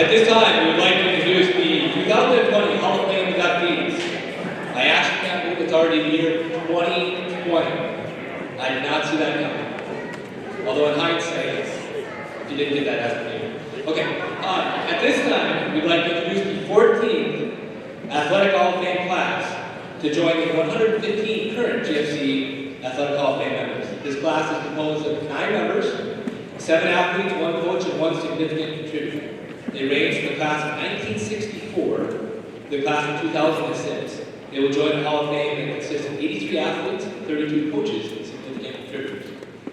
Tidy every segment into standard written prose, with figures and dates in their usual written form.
At this time, we would like to introduce the 2020 Hall of Fame inductees. I actually can't believe it's already the year 2020. I did not see that coming. Although in hindsight, you didn't get that estimated. Okay, at this time, we'd like to introduce the 14th Athletic Hall of Fame class to join the 115 current GFC Athletic Hall of Fame members. This class is composed of 9 members, 7 athletes, 1 coach, and 1 significant contributor. They range from the class of 1964 to the class of 2006. They will join the Hall of Fame and consist of 83 athletes and 32 coaches and significant contributors.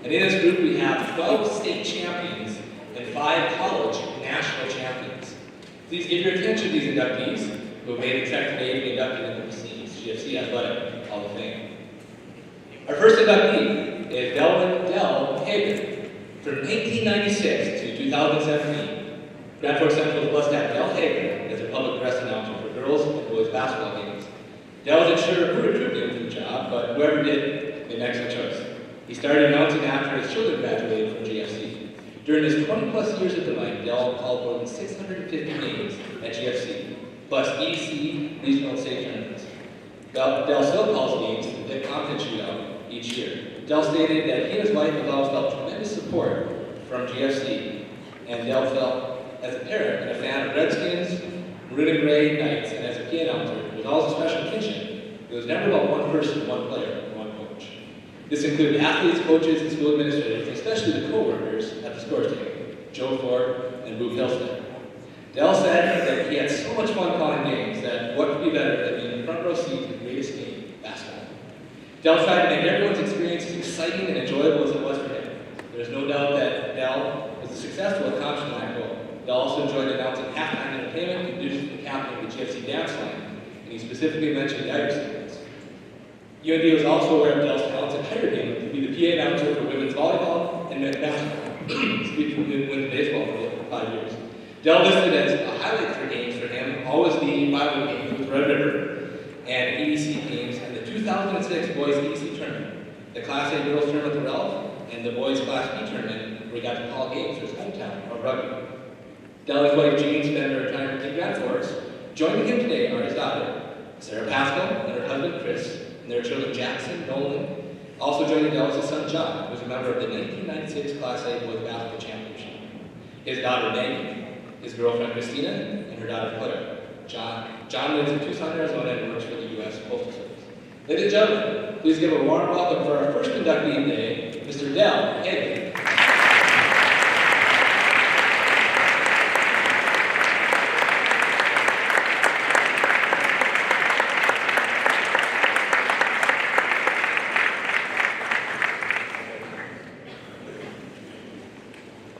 And in this group, we have 12 state champions and 5 college national champions. Please give your attention to these inductees who have made the trek today to be inducted into the GFC Athletic Hall of Fame. Our first inductee is Delwyn Hager. From 1996 to 2017, Grand Forks Central was blessed to have Del Hager as a public address announcer for girls and boys basketball games. Del wasn't sure who recruited him for the job, but whoever did, made an excellent choice. He started announcing after his children graduated from GFC. During his 20-plus years at the mic, Del called more than 650 games at GFC, plus EDC regional and state tournaments. Del still calls games to the conference shootout each year. Del stated that he and his wife have always felt tremendous support from GFC, and Del felt, as a parent and a fan of Redskins, Maroon and Gray Knights, and as a PA announcer, with all the special attention, it was never about one person, one player, and one coach. This included athletes, coaches, and school administrators, especially the co-workers at the scores table, Joe Ford and Booth Hilstead. Del said that he had so much fun calling games that what could be better than being in the front row seat to the greatest game, basketball. Del tried to make everyone's experience as exciting and enjoyable as it was for him. There's no doubt that Del was successful at accomplishing that goal. Del also enjoyed announcing halftime entertainment, introducing the captain of the GFC dance line, and he specifically mentioned the Hager sequence. UND was also aware of Del's talents and hired him to be the PA announcer for women's volleyball and men's basketball, speaking of women's baseball for 5 years. Del listed as a highlight for games for him, always the Bible games with Red River, and EDC games, and the 2006 boys EDC tournament, the Class A girls tournament at the Ralph, and the boys Class B tournament, where he got to call games for his hometown of Rugby. Del and his wife Jean spent her retirement in Grand Forks. Joining him today are his daughter, Sarah Paschall, and her husband Chris, and their children Jackson, Nolan. Also joining Del is his son John, who was a member of the 1996 Class A Boys Basketball Championship. His daughter Maggie, his girlfriend Christina, and her daughter Claire. John lives in Tucson, Arizona, and works for the U.S. Postal Service. Ladies and gentlemen, please give a warm welcome for our first inductee today, Mr. Del Hager.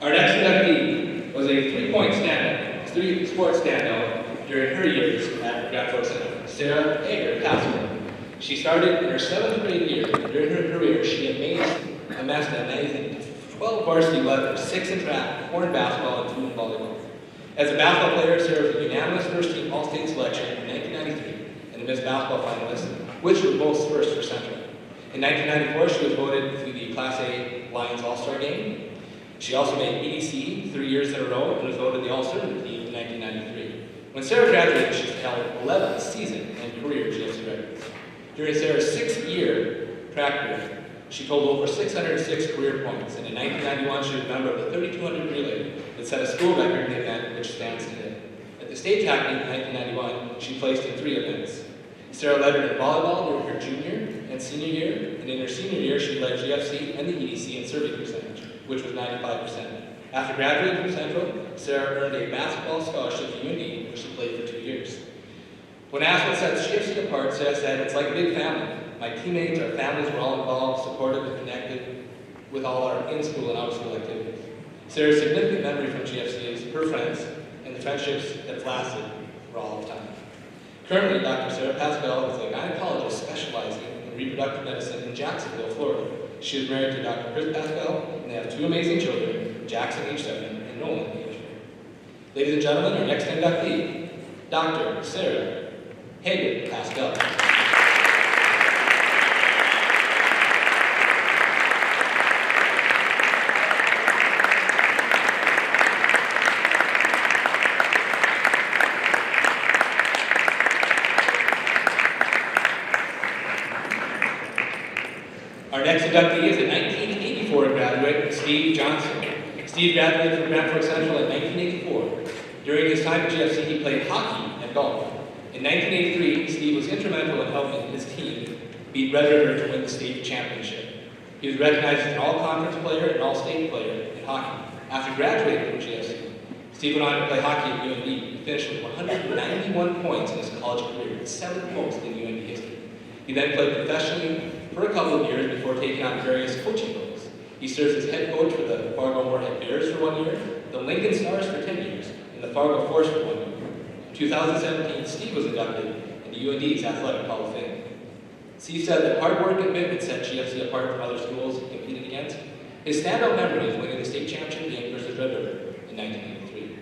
Our next inductee was a three-sport standout during her years at Grand Forks Central, Sarah Hager Paschall. She started in her 7th grade year. During her career, she amassed an amazing 12 varsity letters, 6 in track, 4 in basketball, and 2 in volleyball. As a basketball player, Sarah was a unanimous first-team All-State selection in 1993 and a Miss Basketball finalist, which were both first for Central. In 1994, she was voted to the Class A Lions All-Star Game. She also made EDC 3 years in a row and was voted the All-Servant team in 1993. When Sarah graduated, she held 11th season and career GFC records. During Sarah's 6th-year track career, she totaled over 606 career points, and in 1991, she was a member of the 3200 relay that set a school record in the event which stands today. At the state track meet in 1991, she placed in 3 events. Sarah led in volleyball during her junior and senior year, and in her senior year, she led GFC and the EDC in serving percentage, which was 95%. After graduating from Central, Sarah earned a basketball scholarship to UND, where she played for 2 years. When asked what sets GFC apart, Sarah said, "It's like a big family. My teammates, our families were all involved, supportive, and connected with all our in-school and out-of-school activities." Sarah's significant memory from GFC is her friends and the friendships that have lasted for all of time. Currently, Dr. Sarah Paschall is a gynecologist specializing in reproductive medicine in Jacksonville, Florida. She is married to Dr. Chris Paschall, and they have 2 amazing children, Jackson, age 7, and Nolan, age 4. Ladies and gentlemen, our next inductee, Dr. Sarah Hager Paschall. inductee is a 1984 graduate, Steve Johnson. Steve graduated from Grand Forks Central in 1984. During his time at GFC, he played hockey and golf. In 1983, Steve was instrumental in helping his team beat Red River to win the state championship. He was recognized as an all-conference player and all-state player in hockey. After graduating from GFC, Steve went on to play hockey at UND. He finished with 191 points in his college career, the 7th most in UND history. He then played professionally for a couple of years before taking on various coaching roles. He serves as head coach for the Fargo Moorhead Bears for 1 year, the Lincoln Stars for 10 years, and the Fargo Force for 1 year. In 2017, Steve was inducted into UND's Athletic Hall of Fame. Steve said that hard work and commitment set GFC apart from other schools he competed against. His standout memory is winning the state championship game versus Red River in 1983.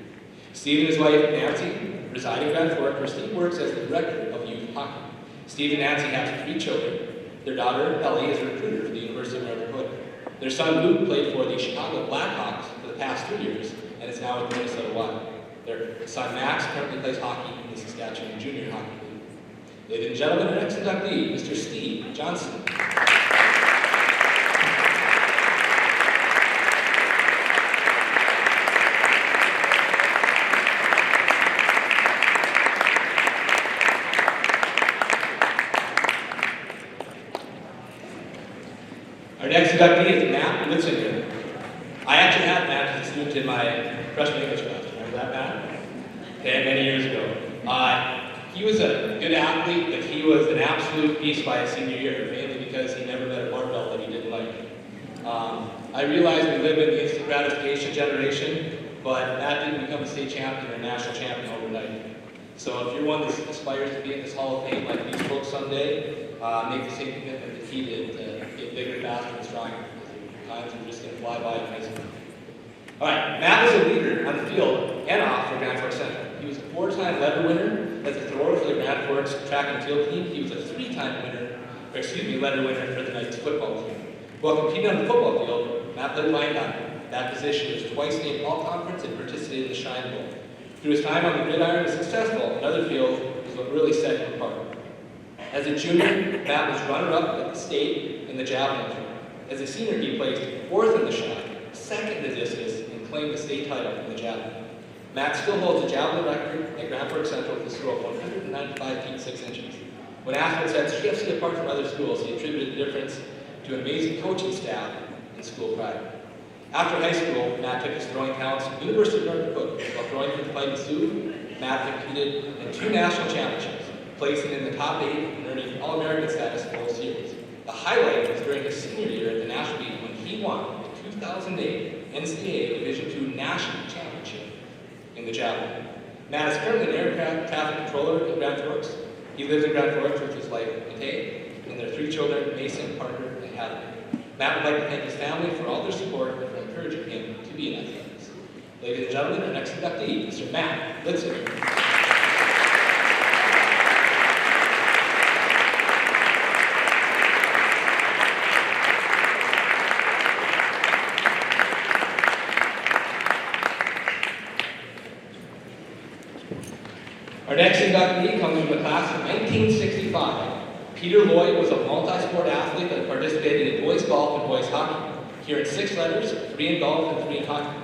Steve and his wife, Nancy, reside in Grand Forks, where Steve works as the director of youth hockey. Steve and Nancy have 3 children. Their daughter, Ellie, is a recruiter for the University of North Dakota. Their son, Luke, played for the Chicago Blackhawks for the past 3 years and is now with the Minnesota Wild. Their son, Max, currently plays hockey in the Saskatchewan Junior Hockey League. Ladies and gentlemen, our next inductee, Mr. Steve Johnson. Our next inductee is Matt Litzinger. I actually had Matt as a student in my freshman English class. Remember that, Matt? Okay, many years ago. He was a good athlete, but he was an absolute beast by his senior year, mainly because he never met a barbell that he didn't like. I realize we live in the instant gratification generation, but Matt didn't become a state champion or national champion overnight. So if you're one that aspires to be in this Hall of Fame like these folks someday, make the same commitment that he did to get bigger, faster, and stronger. Times are just going to fly by in high school. All right, Matt was a leader on the field and off for Grand Forks Central. He was a 4-time letter winner as a thrower for the Grand Forks track and field team. He was a 3-time letter winner for the Knights football team. While competing on the football field, Matt played linebacker. That position was twice named All-Conference and participated in the Shrine Bowl. Through his time on the gridiron was successful in other fields is what really set him apart. As a junior, Matt was runner-up at the state in the javelin throw. As a senior, he placed 4th in the shot, 2nd in the discus, and claimed the state title in the javelin. Matt still holds the javelin record at Grand Forks Central with a throw of 195 feet 6 inches. When asked what sets GFC apart from other schools, he attributed the difference to an amazing coaching staff and school pride. After high school, Matt took his throwing talents to the University of North Dakota. While throwing for the Fighting Sioux, Matt competed in 2 national championships, placing in the top 8 and earning All-American status in both series. The highlight was during his senior year at the national meet when he won the 2008 NCAA Division II National Championship in the javelin. Matt is currently an air traffic controller in Grand Forks. He lives in Grand Forks with his wife, Matei, and their 3 children, Mason, Parker, and Hadley. Matt would like to thank his family for all their support and for encouraging him to be an athlete. Ladies and gentlemen, our next inductee, Mr. Matt Litzinger. Our next inductee comes from the class of 1965. Peter Lloyd was a multi-sport athlete that participated in boys golf and boys hockey. He earned 6 letters, 3 in golf and 3 in hockey.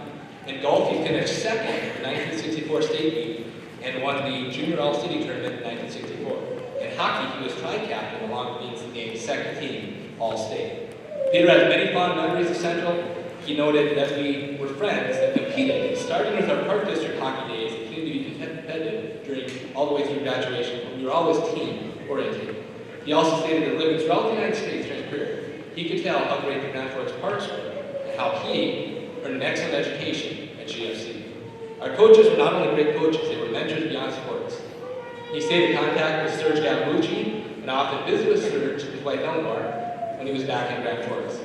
In golf, he finished 2nd in the 1964 state meet and won the Junior All-City Tournament in 1964. In hockey, he was tri-captain along with being named 2nd team All-State. Peter has many fond memories of Central. He noted that we were friends that competed, starting with our Park District hockey days, and continued to be competitive during all the way through graduation, but we were always team-oriented. He also stated that living throughout the United States during his career, he could tell how great the Grand Forks parks were and how he earned an excellent education at GFC. Our coaches were not only great coaches, they were mentors beyond sports. He stayed in contact with Serge Gabalucci and often visited with Serge, his wife Eleanor, when he was back in Grand Forks.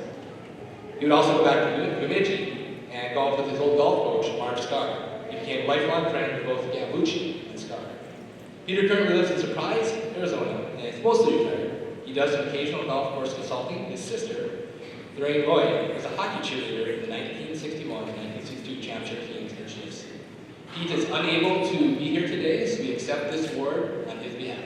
He would also go back to Bemidji and golf with his old golf coach, Mark Scar. He became a lifelong friend with both Gabalucci and Scar. Peter currently lives in Surprise, Arizona, and is mostly retired. He does some occasional golf course consulting. His sister, Lloyd, was a hockey cheerleader in the 1961 and 1962 championship teams at GFC. Pete is unable to be here today, so we accept this award on his behalf.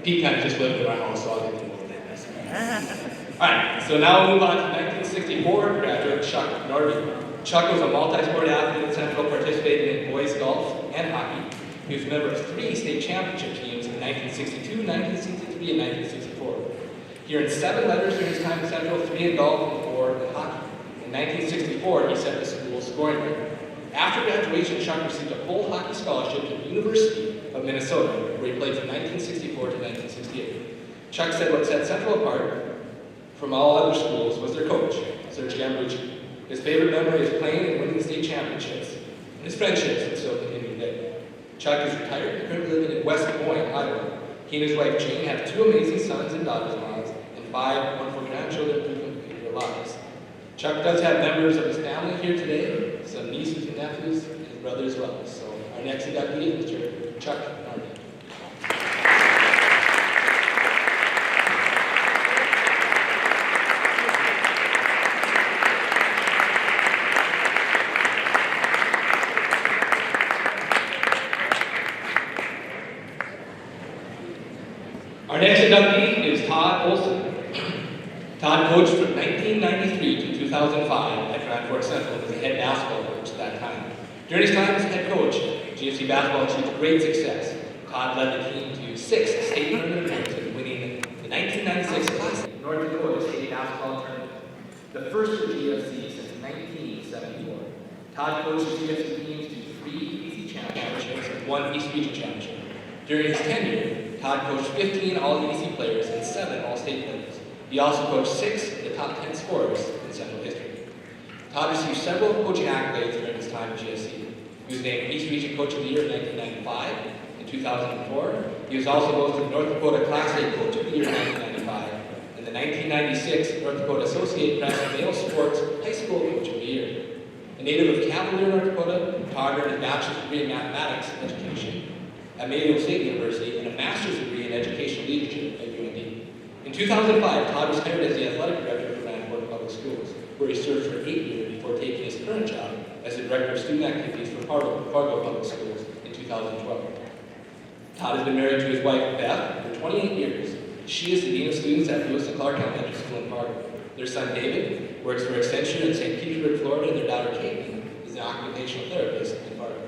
Pete kind of just lived in our house, so I'll get to both things. Alright, so now we'll move on to 1964 graduate Chuck Norby. Chuck was a multi-sport athlete at Central, participating in boys golf and hockey. He was a member of 3 state championship teams in 1962, 1963, and 1964. He earned 7 letters during his time at Central, 3 in golf and 4 in hockey. In 1964, he set the school's scoring record. After graduation, Chuck received a full hockey scholarship to the University of Minnesota, where he played from 1964 to 1968. Chuck said what set Central apart from all other schools was their coach, Sir Gambucci. His favorite memory is playing and winning state championships, and his friendships that still continue today. Chuck is retired and currently living in West Des Moines, Iowa. He and his wife Jane have 2 amazing sons and daughters-in-law, and 5 wonderful grandchildren who complete their lives. Chuck does have members of his family here today, some nieces and nephews, and his brother as well. So our next inductee is Mr. Chuck Norby. Our next inductee is Todd Olson. Todd coached from 1993 to 2005 at Grand Forks Central as a head basketball coach at that time. During his time as head coach, GFC basketball achieved great success. Todd led the team to 6 state tournament appearances, winning the 1996 Classic North Dakota State Basketball Tournament, the first for GFC since 1974. Todd coached GFC teams to 3 EDC championships and 1 East Region championship. During his tenure, Todd coached 15 All-EDC players and 7 All-State players. He also coached 6 of the top 10 scorers in Central history. Todd received several coaching accolades during his time at GFC. He was named East Region Coach of the Year in 1995 and 2004. He was also voted North Dakota Class A Coach of the Year in 1995 and the 1996 North Dakota Associated Press Male Sports High School Coach of the Year. A native of Cavalier, North Dakota, Todd earned a bachelor's degree in mathematics education at Mayville State University and a master's degree in educational leadership at UND. In 2005, Todd was hired as the athletic director for Grand Forks Public Schools, where he served for 8 years before taking his current job as the director of student activities for Fargo Public Schools in 2012. Todd has been married to his wife, Beth, for 28 years. She is the dean of students at Lewis and Clark Elementary School in Fargo. Their son, David, works for Extension in St. Petersburg, Florida, and their daughter, Caitlin, is an occupational therapist in Fargo.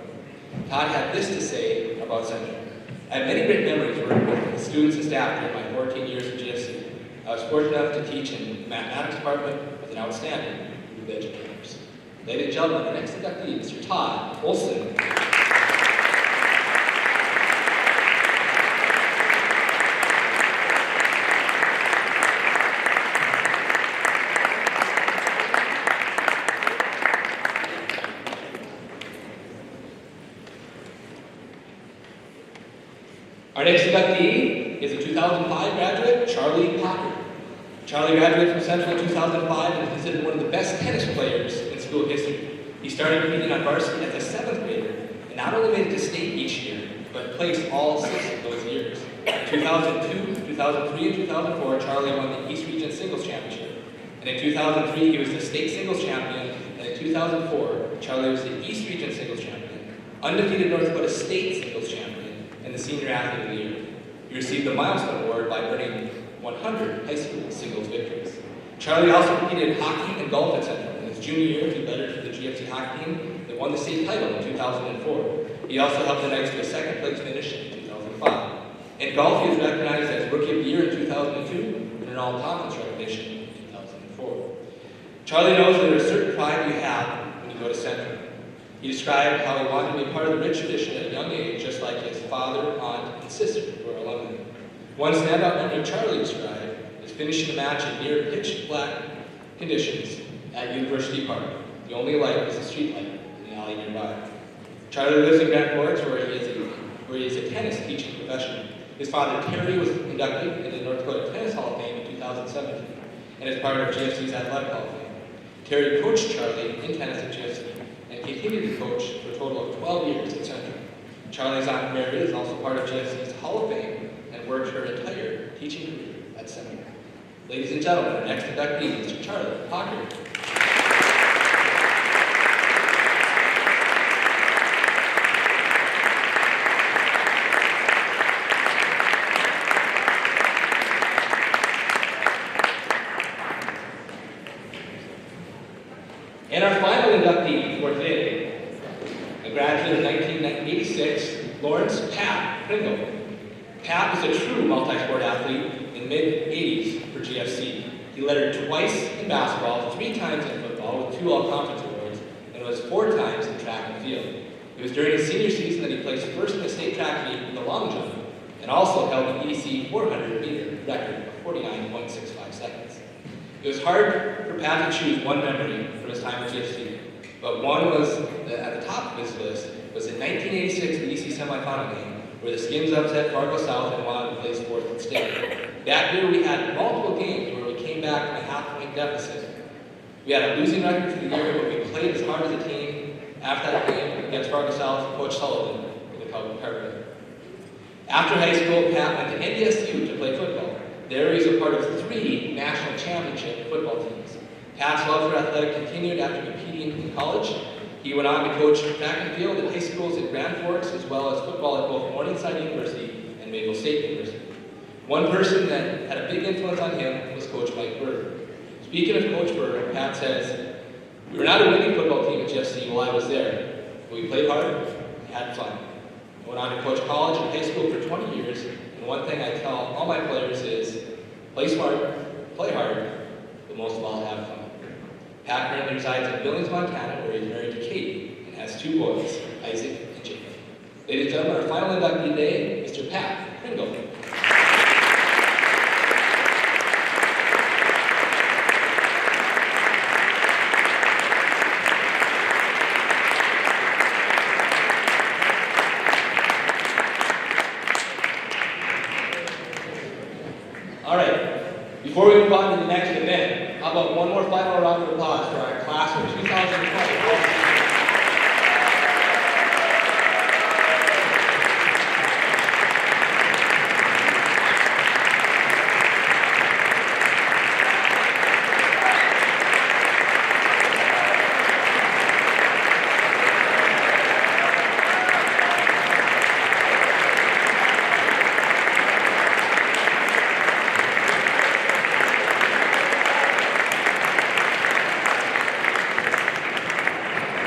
Todd had this to say about Central. I have many great memories working with the students and staff during my 14 years at GFC. I was fortunate enough to teach in the mathematics department with an outstanding group of educators. Ladies and gentlemen, our next inductee, Mr. Todd Olson. Our next inductee is a 2005 graduate, Charlie Packard. Charlie graduated from Central in 2005 and is considered one of the best tennis players in school history. He started competing on varsity as a 7th grader and not only made it to state each year, but placed all 6 of those years. In 2002, 2003, and 2004, Charlie won the East Region Singles Championship. And in 2003, he was the state singles champion, and in 2004, Charlie was the East Region Singles champion, undefeated North Dakota State Singles champion, and the Senior Athlete of the Year. He received the Milestone Award by earning 100 high school singles victories. Charlie also competed in hockey and golf at Central. In his junior year, he lettered for the GFC hockey team that won the state title in 2004. He also helped the Knights to a 2nd place finish in 2005. In golf, he was recognized as Rookie of the Year in 2002 and an all-conference recognition in 2004. Charlie knows that there is a certain pride you have when you go to Central. He described how he wanted to be part of the rich tradition at a young age, just like his father, aunt, and sister who are alumni. One standout memory Charlie described is finishing a match in near pitch black conditions at University Park. The only light was a street light in the alley nearby. Charlie lives in Grand Forks, where he is a tennis teaching professional. His father, Terry, was inducted into the North Dakota Tennis Hall of Fame in 2017 and is part of GFC's Athletic Hall of Fame. Terry coached Charlie in tennis at GFC and continued to coach for a total of 12 years at Central. Charlie's aunt Mary is also part of GFC's Hall of Fame and worked her entire teaching career at Central. Ladies and gentlemen, our next inductee is Mr. Charlie Paukert. Pat was a true multi-sport athlete in the mid-80s for GFC. He lettered twice in basketball, 3 times in football with 2 all-conference awards, and was 4 times in track and field. It was during his senior season that he placed first in the state track meet in the long jump, and also held the EC 400-meter record of 49.65 seconds. It was hard for Pat to choose one memory from his time at GFC, but one was, at the top of his list, was in 1986, the EC semifinal game, where the Skins upset Fargo South and wanted to place 4th in state. That year we had multiple games where we came back in a half-point deficit. We had a losing record for the year, but we played as hard as a team after that game against Fargo South, Coach Sullivan with the Packard. After high school, Pat went to NDSU to play football. There he was a part of 3 national championship football teams. Pat's love for athletics continued after competing in college. He went on to coach track and field at high schools in Grand Forks, as well as football at both Morningside University and Maple State University. One person that had a big influence on him was Coach Mike Burr. Speaking of Coach Burr, Pat says, "We were not a winning football team at GFC while I was there, but we played hard and had fun." I went on to coach college and high school for 20 years, and one thing I tell all my players is, play smart, play hard, but most of all, have fun. Pat currently resides in Billings, Montana, where he's married to Katie and has 2 boys, Isaac and Jacob. Ladies and gentlemen, our final inductee today, Mr. Pat Pringle. All right, before we move on to the next event, how about one more final round of applause for our class of 2020?